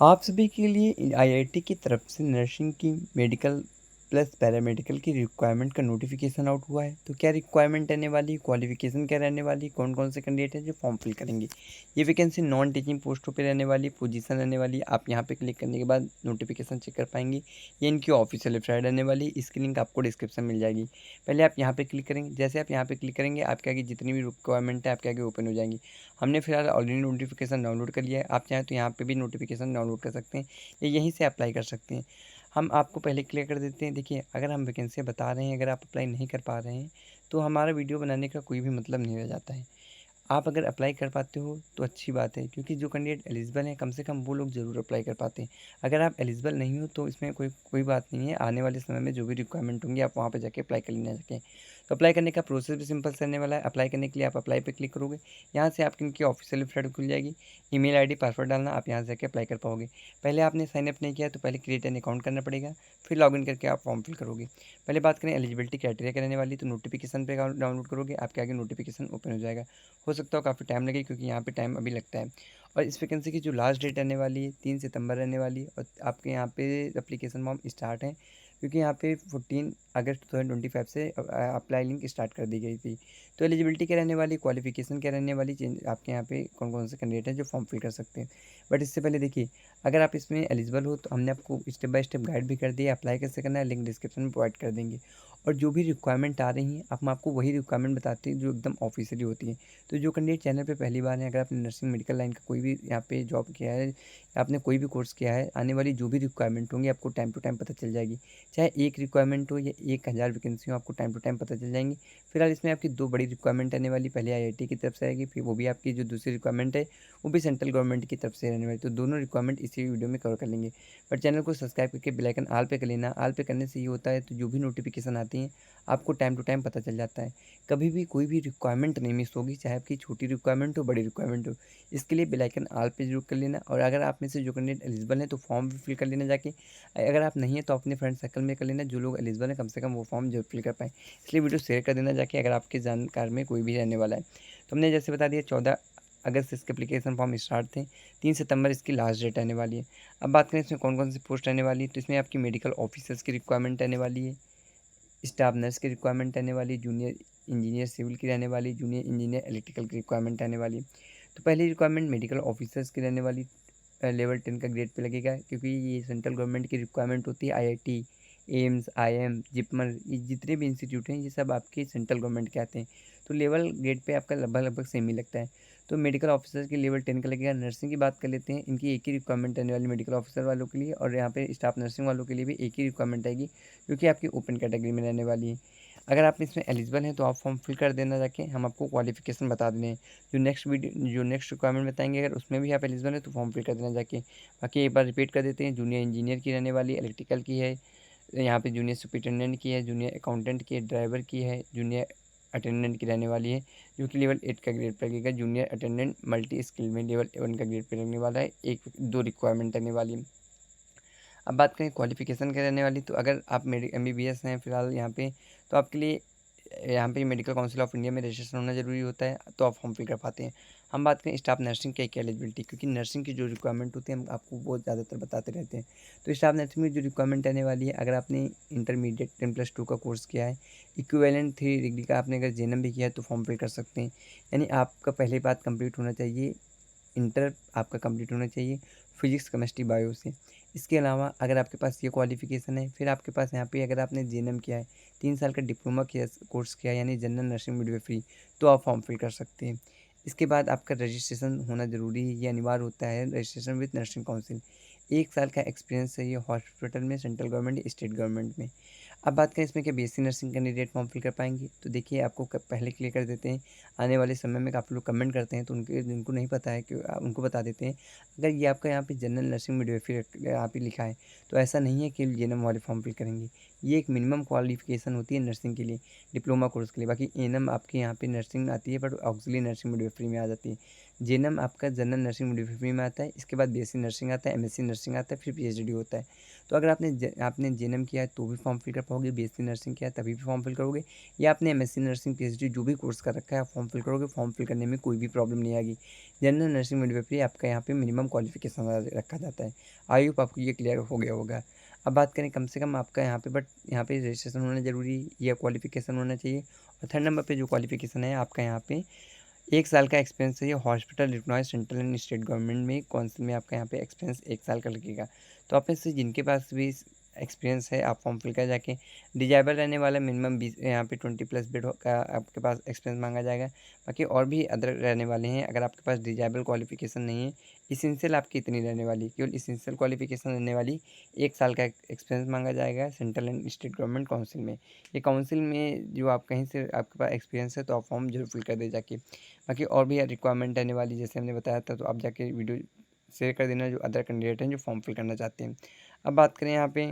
आप सभी के लिए आईआईटी की तरफ से नर्सिंग की मेडिकल प्लस पैरामेडिकल की रिक्वायरमेंट का नोटिफिकेशन आउट हुआ है। तो क्या रिक्वायरमेंट रहने वाली, क्वालिफिकेशन क्या रहने वाली, कौन कौन से कैंडिडेट हैं जो फॉर्म फिल करेंगे। ये वैकेंसी नॉन टीचिंग पोस्टों पे रहने वाली पोजीशन रहने वाली। आप यहाँ पे क्लिक करने के बाद नोटिफिकेशन चेक कर पाएंगे। ये इनकी ऑफिशियल वेबसाइट रहने वाली, इसकी लिंक आपको डिस्क्रिप्शन मिल जाएगी। पहले आप यहाँ पे क्लिक करेंगे। जैसे आप यहाँ पे क्लिक करेंगे आपके आगे जितनी भी रिक्वायरमेंट है आपके आगे ओपन हो जाएंगी। हमने फिलहाल ऑलरेडी नोटिफिकेशन डाउनलोड कर लिया है। आप चाहें तो यहाँ पे भी नोटिफिकेशन डाउनलोड कर सकते हैं या यहीं से अप्लाई कर सकते हैं। हम आपको पहले क्लियर कर देते हैं। देखिए, अगर हम वैकेंसियाँ बता रहे हैं, अगर आप अप्लाई नहीं कर पा रहे हैं तो हमारा वीडियो बनाने का कोई भी मतलब नहीं रह जाता है। आप अगर अप्लाई कर पाते हो तो अच्छी बात है, क्योंकि जो कैंडिडेट एलिजिबल हैं कम से कम वो लोग ज़रूर अप्लाई कर पाते हैं। अगर आप एलिजिबल नहीं हो तो इसमें कोई कोई बात नहीं है। आने वाले समय में जो भी रिक्वायरमेंट होंगी आप वहाँ पे जाके अप्लाई कर लेना जाके। तो अप्लाई करने का प्रोसेस भी सिंपल से रहने वाला है। अप्लाई करने के लिए आप अप्लाई पे क्लिक करोगे। यहाँ से आपकी इनकी ऑफिशियल वेबसाइट खुल जाएगी। ईमेल आईडी पासवर्ड डालना, आप यहाँ से जाके अप्लाई कर पाओगे। पहले आपने साइन अप नहीं किया तो पहले क्रिएट एन अकाउंट करना पड़ेगा, फिर लॉगिन करके आप फॉर्म फिल करोगे। पहले बात करें एलिजिबिलिटी क्राइटेरिया क्या रहने वाली, तो नोटिफिकेशन पे डाउनलोड करोगे, आपके आगे नोटिफिकेशन ओपन हो जाएगा। हो सकता हो काफ़ी टाइम लगे क्योंकि यहाँ पे टाइम अभी लगता है। और इस वैकेंसी की जो लास्ट डेट रहने वाली है 3 सितंबर रहने वाली है। और आपके यहाँ पे एप्लीकेशन फॉर्म स्टार्ट है, क्योंकि यहाँ पे 14 अगस्त 2025 से अप्लाई लिंक स्टार्ट कर दी गई थी। तो एलिजिबिलिटी क्या रहने वाली, क्वालिफिकेशन क्या रहने वाली, चेंज आपके यहाँ पे कौन कौन से कैंडिडेट हैं जो फॉर्म फिल कर सकते हैं। बट इससे पहले देखिए, अगर आप इसमें एलिजिबल हो तो हमने आपको स्टेप बाय स्टेप गाइड भी कर दिया। अप्लाई कैसे करना है लिंक डिस्क्रिप्शन में प्रोवाइड कर देंगे। और जो भी रिक्वायरमेंट आ रही हैं हम आपको वही रिक्वायरमेंट बताते हैं जो एकदम ऑफिशियली होती है। तो जो कैंडिडेट चैनल पे पहली बार है, अगर आपने नर्सिंग मेडिकल लाइन का कोई भी यहाँ पे जॉब किया है या आपने कोई भी कोर्स किया है, आने वाली जो भी रिक्वायरमेंट होंगी आपको टाइम टू टाइम पता चल जाएगी। चाहे एक रिक्वायरमेंट हो या 1000 वैकेंसी हो, आपको टाइम टू टाइम पता चल जाएंगी। फिलहाल इसमें आपकी दो बड़ी रिक्वायरमेंट आने वाली, पहले आईआईटी की तरफ से आएगी, फिर वो भी आपकी जो दूसरी रिक्वायरमेंट है वो भी सेंट्रल गवर्नमेंट की तरफ से रहने वाली। तो दोनों रिक्वायरमेंट इसी वीडियो में कवर कर लेंगे। बट चैनल को सब्सक्राइब करके बेल आइकन ऑल पे कर लेना। ऑल पे करने से ये होता है तो जो भी नोटिफिकेशन आती हैं आपको टाइम टू टाइम पता चल जाता है। कभी भी कोई भी रिक्वायरमेंट नहीं मिस होगी, चाहे आपकी छोटी रिक्वायरमेंट हो बड़ी रिक्वायरमेंट हो। इसके लिए बेल आइकन ऑल पे जरूर कर लेना। और अगर आप में से जो कैंडिडेट एलिजिबल हैं तो फॉर्म भी फिल कर लेना जाके। अगर आप नहीं है तो अपने फ्रेंड सर्कल में कर लेना, जो लोग एलिजिबल हैं कम से कम वो फॉर्म जरूर फिल कर पाएँ। इसलिए वीडियो शेयर कर देना जाके, अगर आपके जानकार में कोई भी रहने वाला है। तो हमने जैसे बता दिया 14 अगस्त से इसके एप्लीकेशन फॉर्म स्टार्ट थे, 3 सितंबर इसकी लास्ट डेट रहने वाली है। अब बात करें इसमें कौन कौन सी पोस्ट रहने वाली है, तो इसमें आपकी मेडिकल ऑफिसर्स की रिक्वायरमेंट रहने वाली है, स्टाफ नर्स की रिक्वायरमेंट रहने वाली, जूनियर इंजीनियर सिविल की रहने वाली, जूनियर इंजीनियर इलेक्ट्रिकल की रिक्वायरमेंट रहने वाली। तो पहली रिक्वायरमेंट मेडिकल ऑफिसर्स की रहने वाली, लेवल 10 का ग्रेड पे लगेगा, क्योंकि ये सेंट्रल गवर्नमेंट की रिक्वायरमेंट होती है। आईआईटी, एम्स, आईएम, जिपमर, ये जितने भी इंस्टीट्यूट हैं ये सब आपके सेंट्रल गवर्नमेंट के आते हैं। तो लेवल ग्रेड पे आपका लगभग लगभग सेम ही लगता है। तो मेडिकल ऑफिसर की लेवल 10 का लगेगा। नर्सिंग की बात कर लेते हैं, इनकी एक ही रिक्वायरमेंट रहने वाली मेडिकल ऑफिसर वालों के लिए, और यहाँ पे स्टाफ नर्सिंग वालों के लिए भी एक ही रिक्वायरमेंट आएगी, जो कि आपकी ओपन कैटेगरी में रहने वाली है। अगर आप इसमें एलिजिबल हैं तो आप फॉर्म फिल कर देना जाके। हम आपको क्वालिफिकेशन बता दें, जो नेक्स्ट रिक्वायरमेंट बताएंगे, अगर उसमें भी आप एलिजिबल हैं तो फॉर्म फिल कर देना जाके। बाकी एक बार रिपीट कर देते हैं, जूनियर इंजीनियर की रहने वाली, इलेक्ट्रिकल की है, यहाँ पे जूनियर सुपरिटेंडेंट की है, जूनियर अकाउंटेंट की है, ड्राइवर की है, जूनियर अटेंडेंट की रहने वाली है, जो कि लेवल 8 का ग्रेड पे लगेगा। जूनियर अटेंडेंट मल्टी स्किल में लेवल 1 का ग्रेड पे लगने वाला है। एक दो रिक्वायरमेंट रहने वाली है। अब बात करें क्वालिफिकेशन क्या रहने वाली, तो अगर आप एमबीबीएस हैं फिलहाल यहाँ पे, तो आपके लिए यहाँ पे मेडिकल काउंसिल ऑफ इंडिया में रजिस्ट्रेशन होना जरूरी होता है, तो आप फॉर्म फिल कर पाते हैं। हम बात करें स्टाफ नर्सिंग की क्या एलिजिबिलिटी, क्योंकि नर्सिंग की जो रिक्वायरमेंट होती है हम आपको बहुत ज़्यादातर बताते रहते हैं। तो स्टाफ नर्सिंग में जो रिक्वायरमेंट रहने वाली है, अगर आपने इंटरमीडिएट 10+2 का कोर्स किया है, इक्विवेलेंट 3 डिग्री का आपने अगर जेएनएम भी किया है तो फॉर्म फिल कर सकते हैं। यानी आपका पहले बात कंप्लीट होना चाहिए, इंटर आपका कंप्लीट होना चाहिए फिजिक्स केमिस्ट्री बायो से। इसके अलावा अगर आपके पास ये क्वालिफिकेशन है, फिर आपके पास यहाँ पे अगर आपने जेएनएम किया है, 3 साल का डिप्लोमा किया कोर्स किया है यानी जनरल नर्सिंग मिडवाइफरी, तो आप फॉर्म फिल कर सकते हैं। इसके बाद आपका रजिस्ट्रेशन होना ज़रूरी है, ये अनिवार्य होता है, रजिस्ट्रेशन विद नर्सिंग काउंसिल। 1 साल का एक्सपीरियंस चाहिए हॉस्पिटल में, सेंट्रल गवर्नमेंट या स्टेट गवर्नमेंट में। अब बात करें इसमें क्या BSc nursing candidate form fill कर पाएंगे, तो देखिए आपको पहले क्लियर कर देते हैं। आने वाले समय में काफ़ी लोग कमेंट करते हैं तो उनके जिनको नहीं पता है कि उनको बता देते हैं। अगर ये आपका यहाँ पे जनरल नर्सिंग मिडवाइफरी यहाँ पे लिखा है तो ऐसा नहीं है कि जेएनएम वाले फॉर्म फिल करेंगे। ये एक मिनिमम क्वालिफिकेशन होती है नर्सिंग के लिए, डिप्लोमा कोर्स के लिए। बाकी एएनएम आपके यहाँ पे नर्सिंग आती है बट ऑक्सिलरी नर्सिंग मिडवाइफरी में आ जाती है। जेएनएम आपका जनरल नर्सिंग मिडवाइफरी में आता है, इसके बाद बीएससी नर्सिंग आता है, एमएससी नर्सिंग आता है, फिर पीएचडी होता है। तो अगर आपने जेएनएम किया है तो भी फॉर्म फिल कर पाओगे, बीएससी नर्सिंग किया है तभी भी फॉर्म फिल करोगे, या आपने एमएससी नर्सिंग पीएचडी जो भी कोर्स कर रखा है आप फॉर्म फिल करोगे, फॉर्म फिल करने में कोई भी प्रॉब्लम नहीं आएगी। जनरल नर्सिंग मिडवाइफरी आपका यहाँ पे मिनिमम क्वालिफिकेशन रखा जाता है। आई होप आपको ये क्लियर हो गया होगा। अब बात करें कम से कम आपका यहाँ पे, बट यहाँ पे रजिस्ट्रेशन होना ज़रूरी या क्वालिफिकेशन होना चाहिए। और थर्ड नंबर पे जो क्वालिफिकेशन है आपका यहाँ पे 1 साल का एक्सपीरियंस चाहिए hospital recognised central and state government में काउंसिल में आपका यहाँ पे एक्सपीरियंस 1 साल का लगेगा। तो आप में से जिनके पास भी एक्सपीरियंस है आप फॉर्म फिल कर जाके डिजेबल रहने वाला मिनिमम 20 यहाँ पे 20+ बेड का आपके पास एक्सपीरियंस मांगा जाएगा। बाकी और भी अदर रहने वाले हैं, अगर आपके पास डिजेबल क्वालिफिकेशन नहीं है, इसेंशियल आपकी इतनी रहने वाली, केवल इसेंशियल क्वालिफिकेशन रहने वाली 1 साल का एक्सपीरियंस मांगा जाएगा central and state government council में। ये काउंसिल में जो आप कहीं से आपके पास एक्सपीरियंस है तो आप फॉर्म जरूर फिल कर दे जाके। बाकी और भी रिक्वायरमेंट रहने वाली जैसे हमने बताया था, तो आप जाके वीडियो शेयर कर देना जो अदर कैंडिडेट हैं जो फॉर्म फिल करना चाहते हैं। अब बात करें यहाँ पे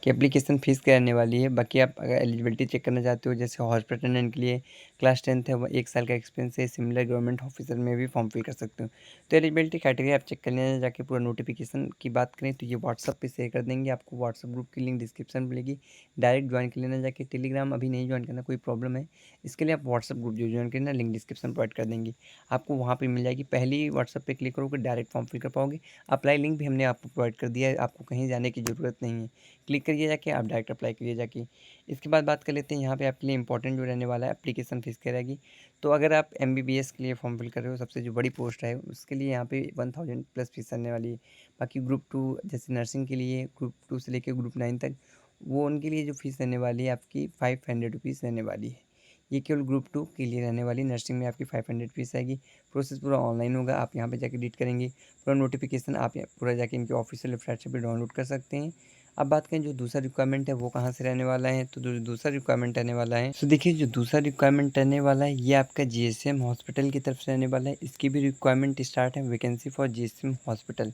कि एप्लीकेशन फ़ीस क्या रहने वाली है। बाकी आप अगर एलिजिबिलिटी चेक करना चाहते हो, जैसे हॉस्पिटल अटेंडेंट के लिए क्लास 10th है, वो 1 साल का एक्सपीरियंस है, सिमिलर गवर्नमेंट ऑफिसर में भी फॉर्म फिल कर सकते हो। तो एलिजिबिलिटी क्राइटेरिया आप चेक कर लेना जाके। पूरा नोटिफिकेशन की बात करें तो ये व्हाट्सअप पे शेयर कर देंगे, आपको व्हाट्सअप ग्रुप की लिंक डिस्क्रिप्शन में मिलेगी, डायरेक्ट ज्वाइन कर लेना जाके। टेलीग्राम अभी नहीं ज्वाइन करना, कोई प्रॉब्लम है इसके लिए आप व्हाट्सअप ग्रुप जो ज्वाइन करना, लिंक डिस्क्रिप्शन प्रोवाइड कर देंगे, आपको वहाँ पे मिल जाएगी। पहली व्हाट्सअप पे क्लिक करोगे डायरेक्ट फॉर्म फिल कर पाओगे। अप्लाई लिंक भी हमने आपको प्रोवाइड कर दिया है, आपको कहीं जाने की ज़रूरत नहीं है, क्लिक करिए जाके, आप डायरेक्ट अप्लाई करिए जाके। इसके बाद बात कर लेते हैं यहाँ पे आपके लिए इंपॉर्टेंट जो रहने वाला है एप्लीकेशन फ़ीस क्या रहेगी। तो अगर आप एमबीबीएस के लिए फॉर्म फिल कर रहे हो, सबसे जो बड़ी पोस्ट है उसके लिए यहाँ पे 1000+ फीस रहने वाली है। बाकी ग्रुप 2 जैसे नर्सिंग के लिए ग्रुप 2 से लेकर ग्रुप 9 तक, वो उनके लिए जो फ़ीस रहने वाली है आपकी 500 रुपीज़ रहने वाली है। ये केवल ग्रुप 2 के लिए रहने वाली, नर्सिंग में आपकी 500 फीस आएगी। प्रोसेस पूरा ऑनलाइन होगा, आप यहाँ पे जाके एडिट करेंगे, पूरा नोटिफिकेशन आप पूरा जाके इनके ऑफिशियल वेबसाइट से भी डाउनलोड कर सकते हैं। अब बात करें जो दूसरा रिक्वायरमेंट है वो कहाँ से रहने वाला है, तो जो दूसरा रिक्वायरमेंट रहने वाला है, तो देखिए जो दूसरा रिक्वायरमेंट रहने वाला है ये आपका जीएसएम हॉस्पिटल की तरफ से रहने वाला है। इसकी भी रिक्वायरमेंट स्टार्ट है, वैकेंसी फॉर जीएसएम हॉस्पिटल।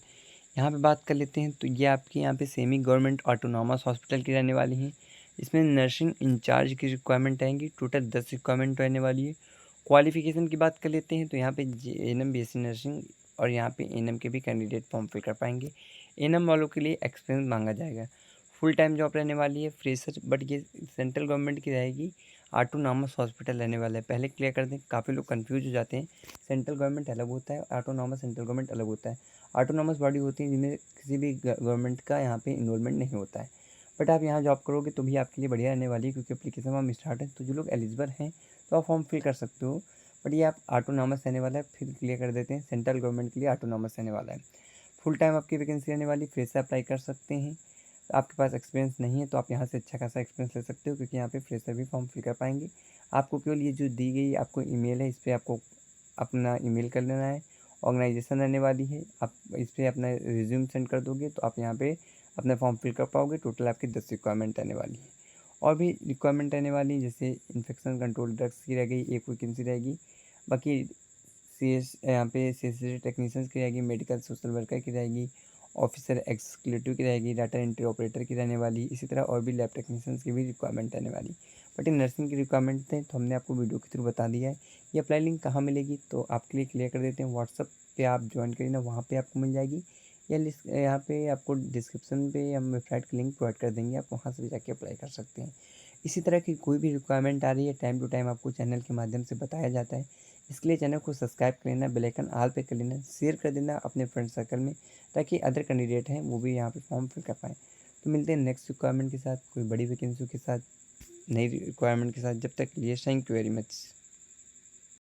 यहाँ पे बात कर लेते हैं तो ये आपके यहाँ पे सेमी गवर्नमेंट ऑटोनॉमस हॉस्पिटल की रहने वाली हैं। इसमें नर्सिंग इंचार्ज की रिक्वायरमेंट आएंगी, टोटल 10 रिक्वायरमेंट रहने वाली है। क्वालिफिकेशन की बात कर लेते हैं तो यहाँ पे एनएम बीएससी नर्सिंग और यहाँ पे एनएम के भी कैंडिडेट फॉर्म फिल कर पाएंगे। एनएम वालों के लिए एक्सपीरियंस मांगा जाएगा। फुल टाइम जॉब रहने वाली है, फ्रेशर, बट ये सेंट्रल गवर्नमेंट की रहेगी। ऑटोनॉमस हॉस्पिटल रहने वाला है, पहले क्लियर कर दें, काफ़ी लोग कंफ्यूज हो जाते हैं। सेंट्रल गवर्नमेंट अलग होता है, ऑटोनॉमस सेंट्रल गवर्नमेंट अलग होता है। ऑटोनॉमस बॉडी होती है जिनमें किसी भी गवर्नमेंट का यहाँ पे इन्वॉल्वमेंट नहीं होता है, बट आप यहाँ जॉब करोगे तो भी आपके लिए बढ़िया रहने वाली है, क्योंकि एप्लीकेशन फॉर्म स्टार्ट है। तो जो लोग एलिजिबल हैं तो आप फॉर्म फिल कर सकते हो, बट ये आप ऑटोनॉमस रहने वाला है। फिर क्लियर कर देते हैं, सेंट्रल गवर्नमेंट के लिए ऑटोनॉमस रहने वाला है। फुल टाइम आपकी वैकेंसी रहने वाली, फ्रेशर अप्लाई कर सकते हैं। आपके पास एक्सपीरियंस नहीं है तो आप यहाँ से अच्छा खासा एक्सपीरियंस ले सकते हो, क्योंकि यहाँ पे फ्रेशर भी फॉर्म फिल कर पाएंगे। आपको केवल ये जो दी गई आपको ईमेल है, इस पर आपको अपना ईमेल कर लेना है। ऑर्गेनाइजेशन रहने वाली है, आप इस पर अपना रिज्यूम सेंड कर दोगे तो आप यहाँ पे अपना फॉर्म फिल कर पाओगे। टोटल आपकी 10 रिक्वायरमेंट रहने वाली है। और भी रिक्वायरमेंट रहने वाली जैसे इन्फेक्शन कंट्रोल ड्रग्स की रह गई, एक वैकेंसी रहेगी। बाकी यहाँ पे सी टेक्नीशियंस की रहेगी, मेडिकल सोशल वर्कर की रहेगी, ऑफिसर एक्जीक्यूटिव की रहेगी, डाटा एंट्री ऑपरेटर की रहने वाली। इसी तरह और भी लैब टेक्नीशियंस की भी रिक्वायरमेंट रहने वाली। बट ये नर्सिंग की रिक्वायरमेंट थे तो हमने आपको वीडियो के थ्रू बता दिया है। ये अप्लाई लिंक कहाँ मिलेगी तो आपके लिए क्लियर कर देते हैं, व्हाट्सअप पे आप ज्वाइन करिए ना, वहाँ पे आपको मिल जाएगी। या लिस्ट यहाँ पे आपको डिस्क्रिप्शन पे हम वेबसाइट की लिंक प्रोवाइड कर देंगे, आप वहाँ से भी जाके अप्लाई कर सकते हैं। इसी तरह की कोई भी रिक्वायरमेंट आ रही है टाइम टू टाइम आपको चैनल के माध्यम से बताया जाता है। इसके लिए चैनल को सब्सक्राइब कर लेना, बेल आइकन ऑल पे कर लेना, शेयर कर देना अपने फ्रेंड सर्कल में, ताकि अदर कैंडिडेट हैं वो भी यहाँ पे फॉर्म फिल कर पाएँ। तो मिलते हैं नेक्स्ट रिक्वायरमेंट के साथ, कोई बड़ी वैकेंसी के साथ, नई रिक्वायरमेंट के साथ। जब तक के लिए थैंक यू वेरी मच।